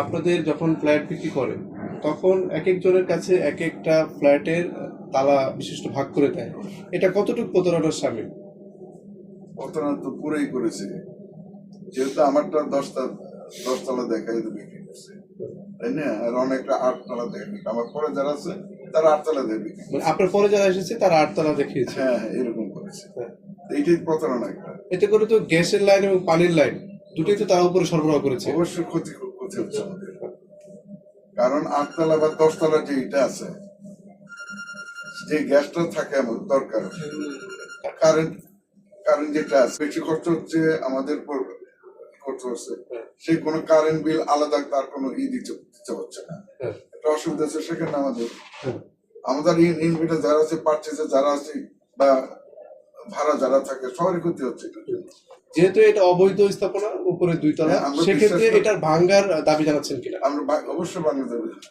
আপনাদের যখন ফ্ল্যাট বিক্রি করেন তখন এক একজনের কাছে এক একটা ফ্ল্যাটের তালা বিশিষ্ট ভাগ করে দেয়, এটা কতটুকু প্রতারণার শামিল? প্রতারণা তো পুরোই করেছে, যেহেতু আমারটা দশতলা দেখাই তো বিক্রি করছে, তাই না? আর অনেকটা 8 তলা দেখে, আমার পরে যারা আছে তারা 8 তলা দিয়ে বিক্রি মানে করছে। আপনার পরে যারা এসেছে তারা 8 তলা দেখিয়েছে। হ্যাঁ হ্যাঁ, এরকম করেছে। হ্যাঁ। তো এইটাই প্রতারণা একটা। এতে করে তো গ্যাসের লাইন এবং পানির লাইন দুটোই তো তার উপরে সরবরাহ করেছে। অবশ্যই ক্ষতি হচ্ছে আমাদের, কারণ 8 তলা বা 10 তলা যে এটা আছে, যে গ্যাসটা থাকে আমাদের দরকার, কারেন্ট কারেন্ট যেটা আছে বেশি খরচ হচ্ছে আমাদের খরচ হচ্ছে, সেই কোনো কারেন্ট বিল আলাদা তার কোনো দিতে হচ্ছে না, হ্যাঁ। একটা অসুবিধা আছে সেখানে আমাদের হ্যাঁ। আমাদের ইনভার্টার যারা আছে, পার্চেসে যারা আছে বা ভাড়া যারা থাকে, সবারই ক্ষতি হচ্ছে। যেহেতু এটা অবৈধ স্থাপনা, উপরে 2 তলা, হ্যাঁ, আমরা সেক্ষেত্রে বিশ্বাস করি। এটার ভাঙ্গার দাবি জানাচ্ছেন কিনা? আমরা অবশ্যই বাংলাদেশ